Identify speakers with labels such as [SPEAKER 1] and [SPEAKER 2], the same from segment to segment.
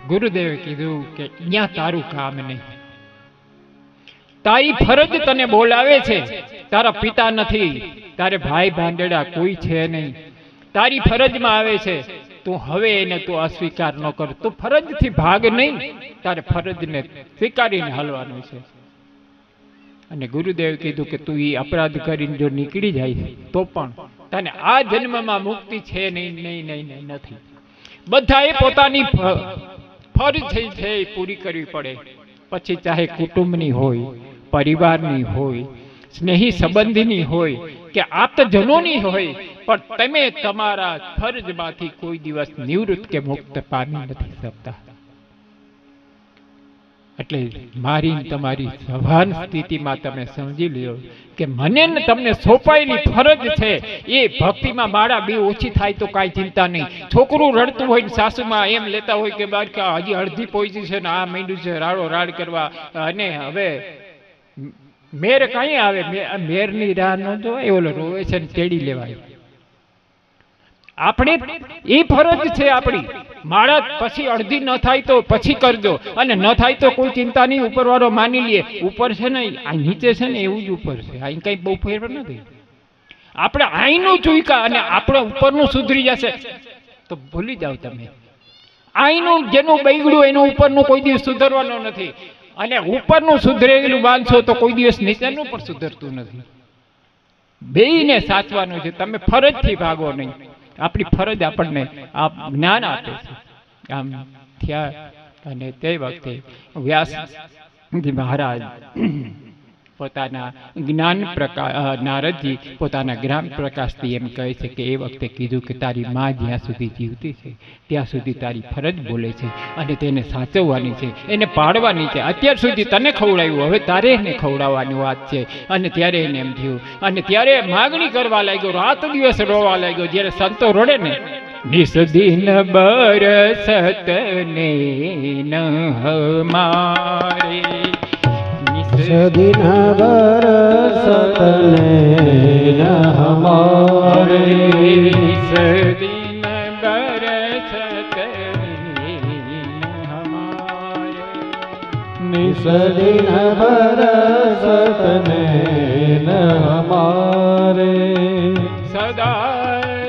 [SPEAKER 1] ગુરુદેવે કીધું કે અહીંયા તારું કામ નહીં, તારી ફરજ તને બોલાવે છે. તારા પિતા નથી, તારે ભાઈ ભાંડેડા કોઈ છે નહીં, તારી ફરજમાં આવે છે. તું હવે એને તું અસ્વીકાર ન કર, તું ફરજથી ભાગ નહીં, તારે ફરજને સ્વીકારીને હાલવાનું છે. અને ગુરુદેવ કીધું કે તું એ અપરાધ કરીને જો નીકળી જાય તો પણ તને આ જન્મમાં મુક્તિ છે નહીં, નહીં, નહીં, નહીં, નથી. બધાએ પોતાની ફરજ છે એ પૂરી કરવી પડે. પછી ચાહે કુટુંબની હોય, પરિવારની હોય, સ્નેહી સંબંધીની હોય કે આપ્તજનોની હોય, પણ તમે તમારા ફરજમાંથી કોઈ દિવસ નિવૃત્ત કે મુક્ત પામી નથી શકતા. એટલે મારી તમારી સભાન સ્થિતિમાં તમે સમજી લ્યો કે મને તમને સોંપાયેલી ફરજ છે એ ભક્તિમાં માળા બે ઓછી થાય તો કાંઈ ચિંતા નહીં. છોકરું રડતું હોય ને સાસુમાં એમ લેતા હોય કે બાળકા હજી અડધી પહોંચી છે ને આ માંડ્યું છે રાડો રાડ કરવા, અને હવે મેર કઈ આવે, મેરની રાહ ન જોવાય, ઓલો રોવે છે ને તેડી લેવાય. આપણે એ ફરજ છે આપણી. માળા પછી અડધી ન થાય તો પછી કરજો, અને ન થાય તો કોઈ ચિંતા નહીં, ઉપરવાળો માની લે. ઉપર છે ને આ નીચે છે ને એવું જ ઉપર છે, અહીં કઈ બહુ ફેર નથી. આપણે અહીંનું ચૂક્યા અને આપણે ઉપરનું સુધરી જશે તો ભૂલી જાવ તમે. અહીંનું જેનું બગડ્યું એનું ઉપરનું કોઈ દિવસ સુધરવાનું નથી, અને ઉપરનું સુધરેલું બાંધશો તો કોઈ દિવસ નીચેનું પણ સુધરતું નથી. બેયને સાચવાનું છે. તમે ફરજથી ભાગો નહીં. આપણી ફરજ આપણને આ જ્ઞાન આપે છે. આમ થયા અને તે વખતે વ્યાસજી મહારાજ પોતાના જ્ઞાન પ્રકાશ, નારદજી પોતાના જ્ઞાન પ્રકાશથી એમ કહે છે કે એ વખતે કીધું કે તારી માં જ્યાં સુધી જીવતી છે ત્યાં સુધી તારી ફરજ બોલે છે અને તેને સાચવવાની છે, એને પાડવાની છે. અત્યાર સુધી તને ખવડાવ્યું, હવે તારે એને ખવડાવવાની વાત છે. અને ત્યારે એને એમ થયું, અને ત્યારે માગણી કરવા લાગ્યો, રાત દિવસ રોવા લાગ્યો. જ્યારે સંતો રડે ને, નિસદિન બરસતને ન હમારે,
[SPEAKER 2] સદિન બરસતને ન હમારે,
[SPEAKER 1] સદિન બરસતને હમારે,
[SPEAKER 2] નિસદિન બરસતને ન હમારે,
[SPEAKER 1] સદા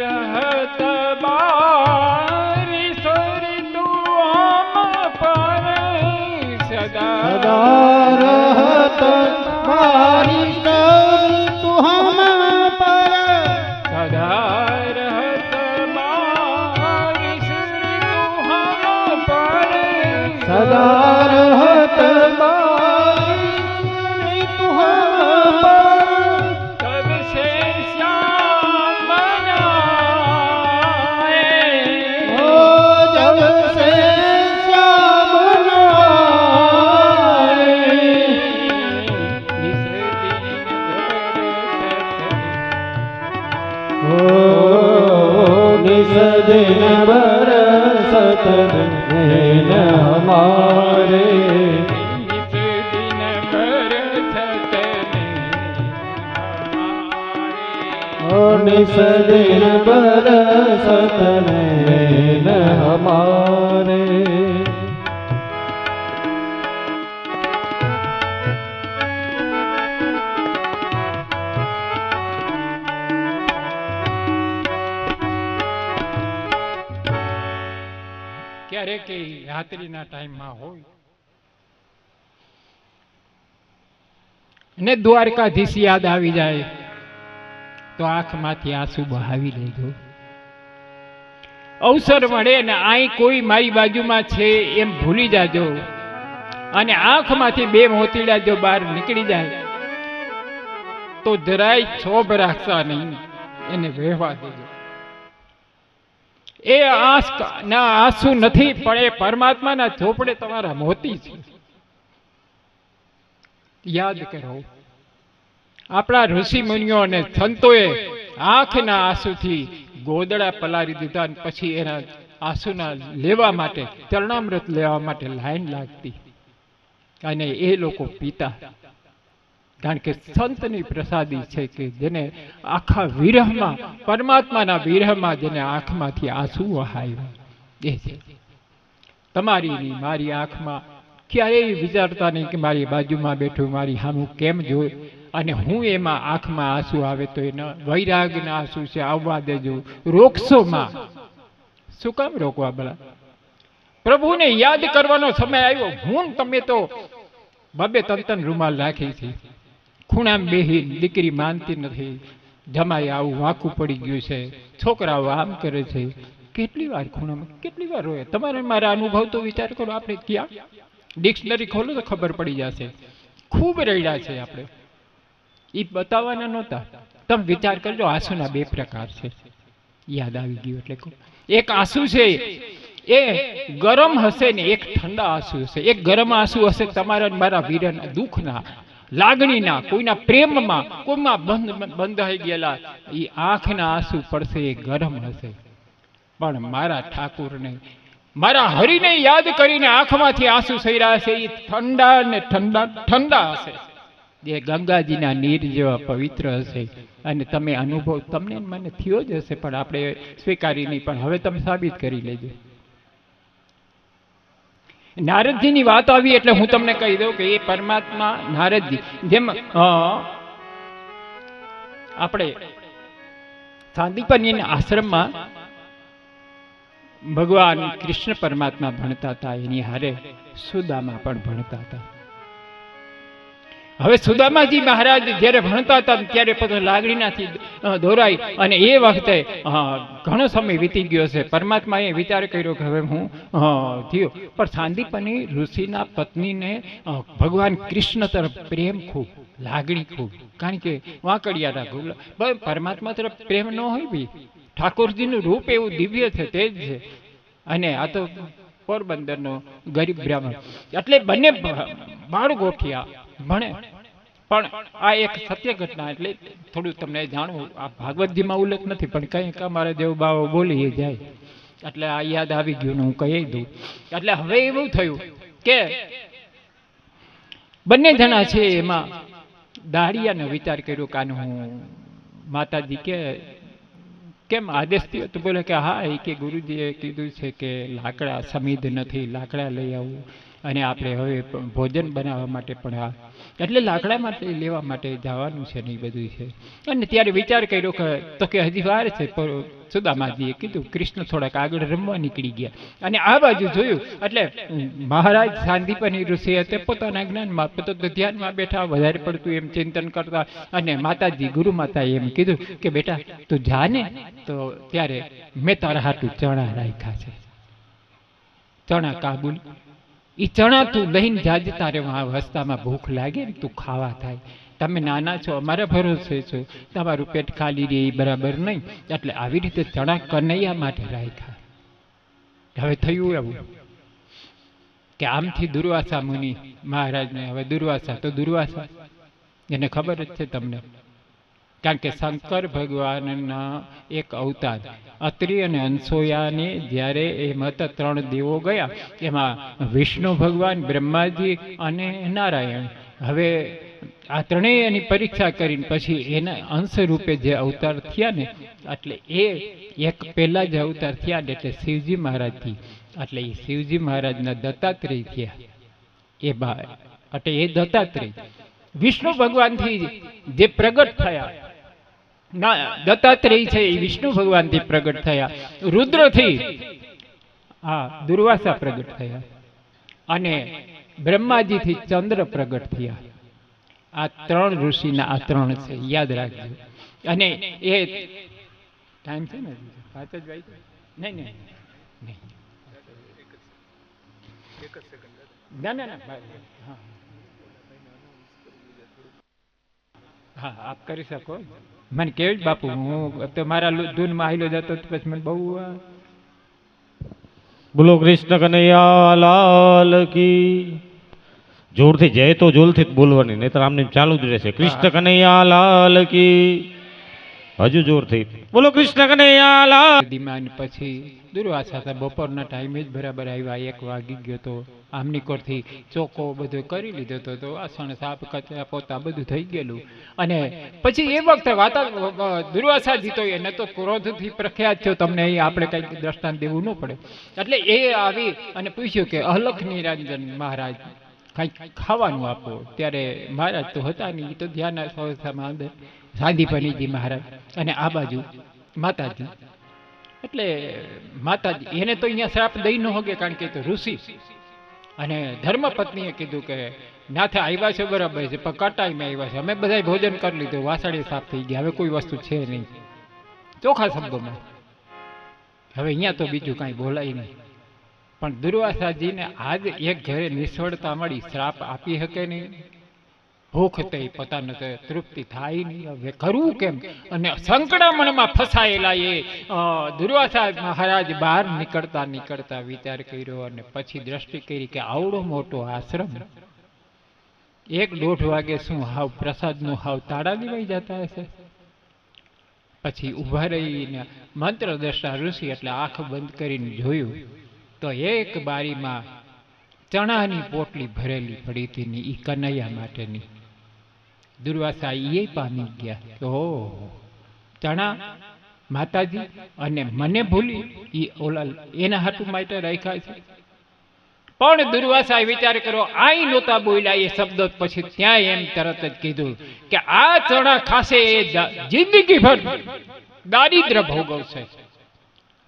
[SPEAKER 1] રહત બારી સરી તું હમ પર,
[SPEAKER 2] સદા રહત બારી સરી તું હમ પર,
[SPEAKER 1] સદા રહત બારી સરી તું હમ પર,
[SPEAKER 2] સદા રહત બારી સરી તું હમ પર,
[SPEAKER 1] તબ સે શ્યામ બનાએ,
[SPEAKER 2] ઓ જબ સે શ્યામ બનાએ, ઓ નિસદિન બરસતને ન હમારે, ઓ નિસદિન બરસતને ન હમારે.
[SPEAKER 1] ક્યારે કે રાત્રિના ટાઈમમાં હોય ને દ્વારકાધીશ યાદ આવી જાય તો આંખમાંથી આંસુ બહાવી લેજો. અવસર મળે ને આઈ કોઈ મારી બાજુમાં છે એમ ભૂલી જાજો, અને આંખમાંથી બે મોતીડા જો બહાર નીકળી જાય તો જરાય ક્ષોભ રાખશા નહીં, એને વહેવા દેજો. એ ના આંસુ નથી, પણ એ પરમાત્માના ચોપડે તમારા મોતી છે. યાદ કરો, આપણા ઋષિ મુનિઓ અને સંતોએ આંખના આંસુથી ગોદડા પલારી દીધા, અને પછી એના આંસુના લેવા માટે, ચરણામૃત લેવા માટે લાઈન લાગતી, અને એ લોકો પીતા. કારણ કે સંતની પ્રસાદી છે કે જેને આખા વિરહમાં, પરમાત્માના વિરહમાં જેને આંખમાંથી આંસુ વહાવ્યા એ છે. તમારી નહીં, મારી આંખમાં ક્યારેય વિચારતા નહીં કે મારી બાજુમાં બેઠું મારી સામું કેમ જોઈ, અને હું એમાં આંખમાં આંસુ આવે તો એના વૈરાગના આંસુ છે, આવવા દેજો. રોકશો માં, શું કામ રોકવા ભલા? પ્રભુને યાદ કરવાનો સમય આવ્યો. હું તમે તો બબે તન રૂમાલ રાખી છે, ખૂણામાં બેહી, દીકરી માનતી નથી, જમાઈ આવું વાંકું પડી ગયું છે, છોકરાઓ આમ કરે છે. કેટલી વાર ખૂણામાં, કેટલી વાર રોય? તમારે મારા અનુભવ તો વિચાર કરો. આપણે ક્યાં ડિક્શનરી ખોલો તો ખબર પડી જશે. ખૂબ રડ્યા છે આપણે, એ બતાવવાના નહોતા. તમે વિચાર કરજો, આંસુના બે પ્રકાર છે. યાદ આવી ગયું એટલે કહું. એક આંસુ છે એ ગરમ હશે ને એક ઠંડા આંસુ હશે. એક ગરમ આંસુ હશે તમારા મારા વીરના દુઃખના, લાગણીના, કોઈના પ્રેમમાં, કોઈમાં બંધાઈ ગયેલા એ આંખના આંસુ પડશે, એ ગરમ હશે. પણ મારા ઠાકુરને, મારા હરિને યાદ કરીને આંખમાંથી આંસુ થઈ રહ્યા છે, એ ઠંડા ને ઠંડા ઠંડા હશે, જે ગંગાજીના નીર જેવા પવિત્ર હશે. અને તમે અનુભવ તમને મને થયો જ હશે, પણ આપણે સ્વીકારી નહીં. પણ હવે તમે સાબિત કરી લેજો. નારદજીની વાત આવી એટલે હું તમને કહી દઉં કે એ પરમાત્મા નારદજી, જેમ આપણે સાંદીપની આશ્રમમાં ભગવાન કૃષ્ણ પરમાત્મા ભણતા હતા, એની હારે સુદામા પણ ભણતા હતા. હવે સુદામાજી મહારાજ જ્યારે ભણતા હતા ત્યારે પોતે લાગણીનાથી દોરાઈ, અને એ વખતે ઘણો સમય વીતી ગયો છે. પરમાત્માએ વિચાર કર્યો કે હવે હું થયો. પણ સાંદીપની ઋષિના પત્નીને ભગવાન કૃષ્ણ તરફ પ્રેમ ખૂબ, લાગણી ખૂબ, કારણ કે વાંકડિયા રાખું. પરમાત્મા તરફ પ્રેમ ન હોય ભાઈ. ઠાકોરજીનું રૂપ એવું દિવ્ય છે, તે જ છે. અને આ તો પોરબંદરનો ગરીબ બ્રાહ્મણ, એટલે બંને બાળ ગોઠિયા ભણે. પણ આ એક સત્ય ઘટના, એટલે થોડું તમને જાણવું. આ ભાગવતજીમાં ઉલ્લેખ નથી, પણ કંઈક અમારા દેવ બાવો બોલી જાય એટલે આ યાદ આવી ગયું ને હું કહી દઉં. એટલે હવે એવું થયું કે બંને જણા છે એમાં દાડિયાનો વિચાર કર્યો કે આનું હું માતાજી કે કેમ આદેશ થયો તો બોલે કે હા, એ કે ગુરુજીએ કીધું છે કે લાકડા સમિધ નથી, લાકડા લઈ આવવું, અને આપણે હવે ભોજન બનાવવા માટે પણ આ એટલે લાકડા માટે લેવા માટે જવાનું છે ને એ બધું છે. અને ત્યારે વિચાર કર્યો કે તો કે હજી વાર છે. સુદામાજીએ કીધું, કૃષ્ણ થોડાક આગળ રમવા નીકળી ગયા. અને આ બાજુ જોયું એટલે મહારાજ સાંદીપની ઋષિ હતા પોતાના જ્ઞાનમાં, પોતાના ધ્યાનમાં બેઠા, વધારે પડતું એમ ચિંતન કરતા. અને માતાજી ગુરુ માતાએ એમ કીધું કે બેટા તું જા ને, તો ત્યારે મેં તારા હાટું ચણા રાખ્યા છે, ચણા કાબુલ. એ ચણા તું લઈને જાજે, તારે રસ્તામાં ભૂખ લાગે ને તું ખાવા થાય. તમે નાના છો, અમારા ભરોસે છો, તમારું પેટ ખાલી રહે એ બરાબર નહીં, એટલે આવી રીતે ચણા કનૈયા માટે રાખ્યા. હવે થયું એવું કે આમથી દુર્વાસા મુનિ મહારાજને, હવે દુર્વાસા તો દુર્વાસા એને ખબર જ છે તમને, કારણ કે શંકર ભગવાનના એક અવતાર અત્રિ અને અંસોયાને જ્યારે એમ હતા 3 દેવો ગયા, એમાં વિષ્ણુ ભગવાન, બ્રહ્માજી અને નારાયણ. હવે આ ત્રણેય એની પરીક્ષા કરીને પછી એના અંશ રૂપે જે અવતાર થયા ને, એટલે એ એક પહેલા જે અવતાર થયા ને એટલે શિવજી મહારાજથી, એટલે એ શિવજી મહારાજના દત્તાત્રેય થયા. એટલે એ દત્તાત્રેય વિષ્ણુ ભગવાનથી જે પ્રગટ થયા, ના દત્તાત્રેય છે એ વિષ્ણુ ભગવાનથી પ્રગટ થયા, રુદ્રથી દુર્વાસા પ્રગટ થયા, અને બ્રહ્માજીથી ચંદ્ર પ્રગટ થયા. આ 3 ઋષિના આ 3 છે, યાદ રાખજો. અને એ ટાઈમ છે ને, 5 જ વાગ્યા? નહીં નહીં નહીં, ના ના ના, હા હા આપ કરી શકો. મને કેવું જ બાપુ, હું તો મારા ધૂનમાં આવેલો જતો પછી મને બહુ.
[SPEAKER 2] બોલો કૃષ્ણ કનૈયા લાલ કી. જોરથી જય તો જોરથી જ બોલવાની, નહીતર આમને ચાલુ જ રહેશે. કૃષ્ણ કનૈયા લાલ કી. હજુ જોરથી બોલો કૃષ્ણ કનૈયા લાલ.
[SPEAKER 1] પછી દુર્વાસા બપોરના ટાઈમે જ બરાબર આવ્યા, 1 વાગી ગયો તો આમની કોરથી ચોખ્ખો બધો કરી લીધો હતો તો વાસણ સાફ કચરા પોતા બધું થઈ ગયેલું. અને પછી એ વખતે દુર્વાસાજી તો એને તો ક્રોધથી પ્રખ્યાત થયો, તમને અહીં આપણે કંઈક દ્રષ્ટાંત દેવું ન પડે. એટલે એ આવી અને પૂછ્યું કે અલખ નિરંજન મહારાજ કંઈક ખાવાનું આપો. ત્યારે મહારાજ તો હતા નહીં, એ તો ધ્યાન અવસ્થામાં અંદર સાંદીપનીજી મહારાજ અને આ બાજુ માતાજી. એટલે માતાજી એને તો અહીંયા શ્રાપ દઈ ન હોગે, કારણ કે એ તો ઋષિ. અને ધર્મપત્નીએ કીધું કે નાથે આવ્યા છે બરાબર છે, પણ કટાઈમાં આવ્યા છે, અમે બધા ભોજન કરી લીધું, વાસળી સાફ થઈ ગયા, હવે કોઈ વસ્તુ છે નહીં, ચોખ્ખા શબ્દોમાં. હવે અહીંયા તો બીજું કાંઈ બોલાય નહીં. પણ દુર્વાસાજીને આજ એક ઘરે નિષ્ફળતા મળી, શ્રાપ આપી શકે નહીં, ભૂખ તે પોતાને તૃપ્તિ થાય નહીં, હવે કરવું કેમ? અને સંકળામણમાં ફસાયેલા એ દુર્વાસા મહારાજ બહાર નીકળતા વિચાર કર્યો અને પછી દ્રષ્ટિ કરી કે આવડો મોટો આશ્રમ, 1-1.5 વાગે શું હાવ પ્રસાદનું હાવ તાળા દેવાઈ જતા હશે. પછી ઊભા રહીને મંત્ર દ્રષ્ટા ઋષિ એટલે આંખ બંધ કરીને જોયું તો એક બારીમાં ચણાની પોટલી ભરેલી પડી હતી ને એ કનૈયા માટેની. દુર્વાસા એ પામી ગયા કે ઓહો, ચણા માતાજી અને મને ભૂલી એ ઓલા એના હાટુ માટે રાખ્યા છે. પણ દુર્વાસાએ વિચાર કરો, આઈ નહોતા બોલ્યા એ શબ્દ, પછી ત્યાં એમ તરત જ કીધું કે આ ચણા ખાશે એ જિંદગી ભર દારિદ્ર ભોગવશે,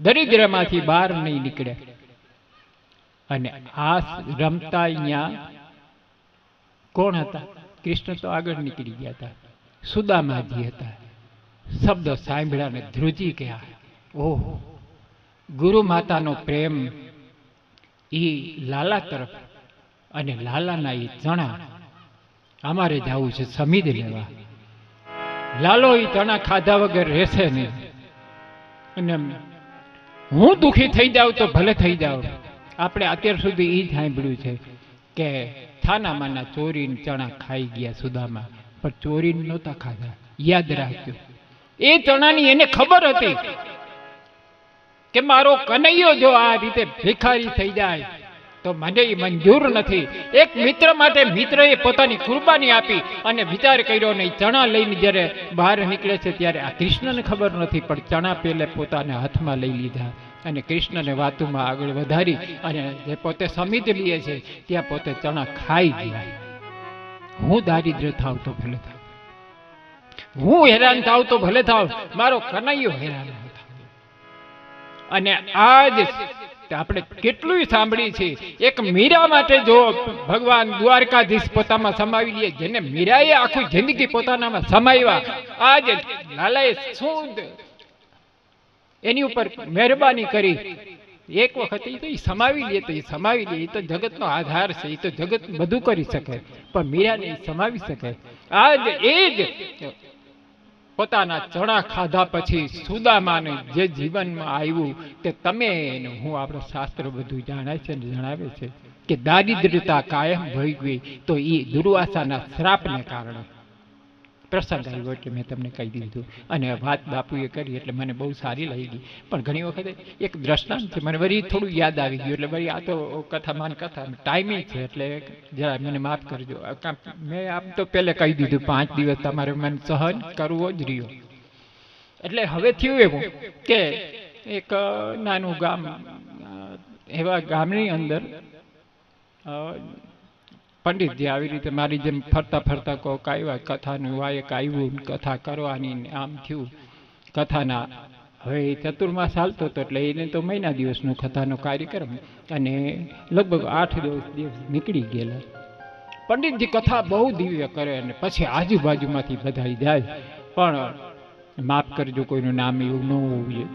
[SPEAKER 1] દરિદ્રમાંથી બહાર નહીં નીકળે. અને આ રમતા અહીંયા કોણ હતા? કૃષ્ણ તો આગળ નીકળી ગયા હતા, સુદામાજી હતા. શબ્દ સાંભળ્યાને ધ્રુજી ગયા, ઓહો, ગુરુ માતાનો પ્રેમ ઈ લાલા તરફ, અને લાલાના એ ચણા, અમારે જવું છે સમીદ લેવા. લાલો એ ચણા ખાધા વગર રહેશે નહીં, અને હું દુઃખી થઈ જાઉં તો ભલે થઈ જાઉં. આપણે અત્યાર સુધી એ જ સાંભળ્યું છે કે થાનામાંના ચોરીને ચણા ખાઈ ગયા સુદામા, પણ ચોરીને નહોતા ખાધા. યાદ રાખજો, એ ચણાની એને ખબર હતી કે મારો કનૈયો જો આ રીતે ભિખારી થઈ જાય તો મને એ મંજૂર નથી. એક મિત્ર માટે મિત્રએ પોતાની કુરબાની આપી અને વિચાર કર્યો નહીં. ચણા લઈને જ્યારે બહાર નીકળે છે ત્યારે આ કૃષ્ણને ખબર નથી, પણ ચણા પેલે પોતાના હાથમાં લઈ લીધા અને કૃષ્ણને વાતોમાં આગળ વધારી અને જે પોતે સમિત લે છે ત્યાં પોતે ચણા ખાઈ ગયા. હું દારિદ્ર થાવ તો ભલે થાવ, હું હેરાન થાવ તો ભલે થાવ, મારો કનૈયો હેરાન ન થાવ. અને આજ આપણે કેટલું સાંભળી છે, એક મીરા માટે જો ભગવાન દ્વારકાધીશ પોતામાં સમાવી લે, જેને મીરાએ આખી જિંદગી પોતાનામાં સમાવ્યા, આજ લાલાએ શું એની ઉપર મહેરબાની કરી. એક વખત એ તો સમાવી લે તો એ સમાવી લે, એ તો જગતનો આધાર છે, એ તો જગત બધું કરી શકે, પણ મીરાને સમાવી શકે. આજ એ જ પોતાના ચણા ખાધા પછી સુદામાને જે જીવનમાં આવ્યું તે તમે હું આપણા શાસ્ત્ર બધું જાણાય છે ને જણાવે છે કે દારિદ્રતા કાયમ ભઈ ગઈ તો એ દુર્વાસાના શ્રાપને કારણે પ્રસંગ આવ્યો. એટલે મેં તમને કહી દીધું અને વાત બાપુએ કરી એટલે મને બહુ સારી લાગી. પણ ઘણી વખતે એક દ્રષ્ટાંત છે, મને વળી થોડું યાદ આવી ગયું. એટલે વળી આ તો કથામાન કથા ટાઈમિંગ છે, એટલે જરા મને માફ કરજો. મેં આમ તો પહેલે કહી દીધું 5 દિવસ તમારે મને સહન કરવો જ રહ્યો. એટલે હવે થયું એવું કે એક નાનું ગામ, એવા ગામની અંદર પંડિતજી આવી રીતે મારી જેમ ફરતા ફરતા કોક આવ્યા, કથાનું વાયક આવ્યું, કથા કરવાની આમ થયું. કથાના હવે ચતુર્માસ ચાલતો હતો એટલે એને તો મહિના દિવસનો કથાનો કાર્યક્રમ, અને લગભગ 8 દિવસ નીકળી ગયેલા. પંડિતજી કથા બહુ દિવ્ય કરે અને પછી આજુબાજુમાંથી બધા જાય. પણ માફ કરજો, કોઈનું નામ એવું ન હોવું જોઈએ,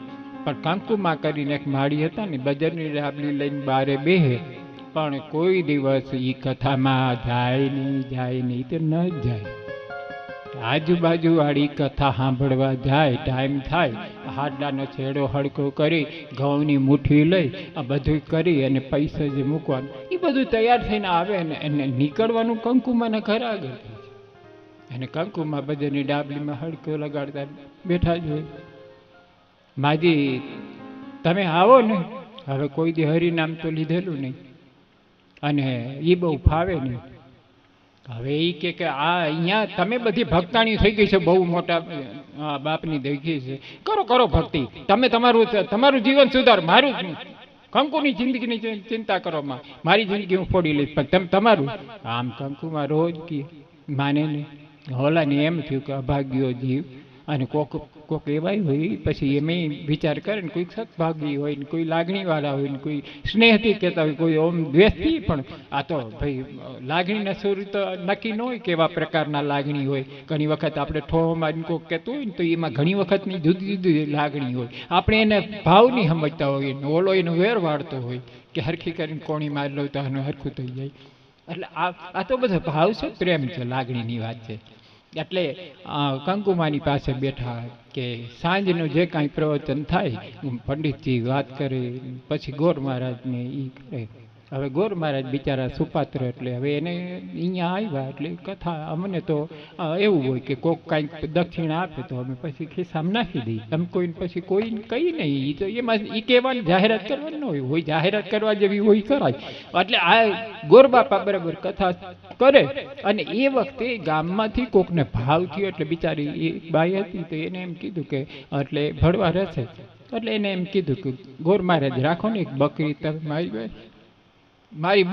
[SPEAKER 1] પણ કંકુમાં કરીને એક માળી હતા ને, બજારની રાબડી લઈને બારે બેહે, પણ કોઈ દિવસ એ કથામાં જાય નહીં તો ન જાય. આજુબાજુ વાળી કથા સાંભળવા જાય, ટાઈમ થાય, હાડલાનો છેડો હડકો કરી, ઘઉંની મુઠ્ઠી લઈ, આ બધું કરી અને પૈસા જે મૂકવાનું એ બધું તૈયાર થઈને આવે ને એને નીકળવાનું કંકુમાના ઘર આગળ. અને કંકુમાં બધાની ડાબલીમાં હડકો લગાડતા બેઠા જ હોય. માજી તમે આવો ને, હવે કોઈ દી હરિનામ તો લીધેલું નહીં. અને એ બહુ ફાવે નહીં. હવે એ કે આ અહીંયા તમે બધી ભક્તાણી થઈ ગઈ છે, બહુ મોટા બાપની દેખી છે, કરો કરો ભક્તિ, તમે તમારું જીવન સુધાર, મારું કંકુની જિંદગીની ચિંતા કરો, મારી જિંદગી હું ફોડી લઈશ, પણ તમે તમારું. આમ કંકુમાં રોજ કી માને ને હોલાને એમ થયું કે અભાગ્યો જીવ, અને કોક એવાય હોય પછી એમ વિચાર કરે ને, કોઈક સદભાગી હોય ને, કોઈ લાગણીવાળા હોય ને, કોઈ સ્નેહથી કહેતા હોય, કોઈ ઓમ દ્વેષથી. પણ આ તો ભાઈ લાગણીના સ્વરૂપ તો નક્કી ન હોય કેવા પ્રકારના લાગણી હોય. ઘણી વખત આપણે ઠોમાં કોઈક કહેતું હોય ને તો એમાં ઘણી વખતની જુદી જુદી લાગણી હોય, આપણે એને ભાવની સમજતા હોઈએ ને ઓલો એનો વેર વાળતો હોય કે હરખી કરીને કોણી મારી લો તો આનું હરખું થઈ જાય. એટલે આ તો બધો ભાવ છે, પ્રેમ છે, લાગણીની વાત છે. એટલે કંકુમાની પાસે બેઠા કે સાંજનું જે કાંઈ પ્રવચન થાય પંડિતજી વાત કરે, પછી ગોર મહારાજને એ કરે. હવે ગોર મહારાજ બિચારા સુપાત્ર, એટલે હવે એને અહીંયા આવ્યા એટલે કથા અમને તો એવું હોય કે કોક કાંઈક દક્ષિણા આપે તો અમે પછી ખિસ્સામાં નાખી દઈએ, તમે કોઈને પછી કોઈ કહી નહીં. એ તો એમાં એ કહેવાની જાહેરાત કરવાની ન હોય, જાહેરાત કરવા જેવી હોય કરાય. એટલે આ ગોર બાપા બરાબર કથા કરે, અને એ વખતે ગામમાંથી કોકને ભાવ થયો, એટલે બિચારી એ બાઈ હતી તો એને એમ કીધું કે એટલે ભળવા રહેશે, એટલે એને એમ કીધું કે ગોર મહારાજ રાખો ને એક બકરી, તમે મારી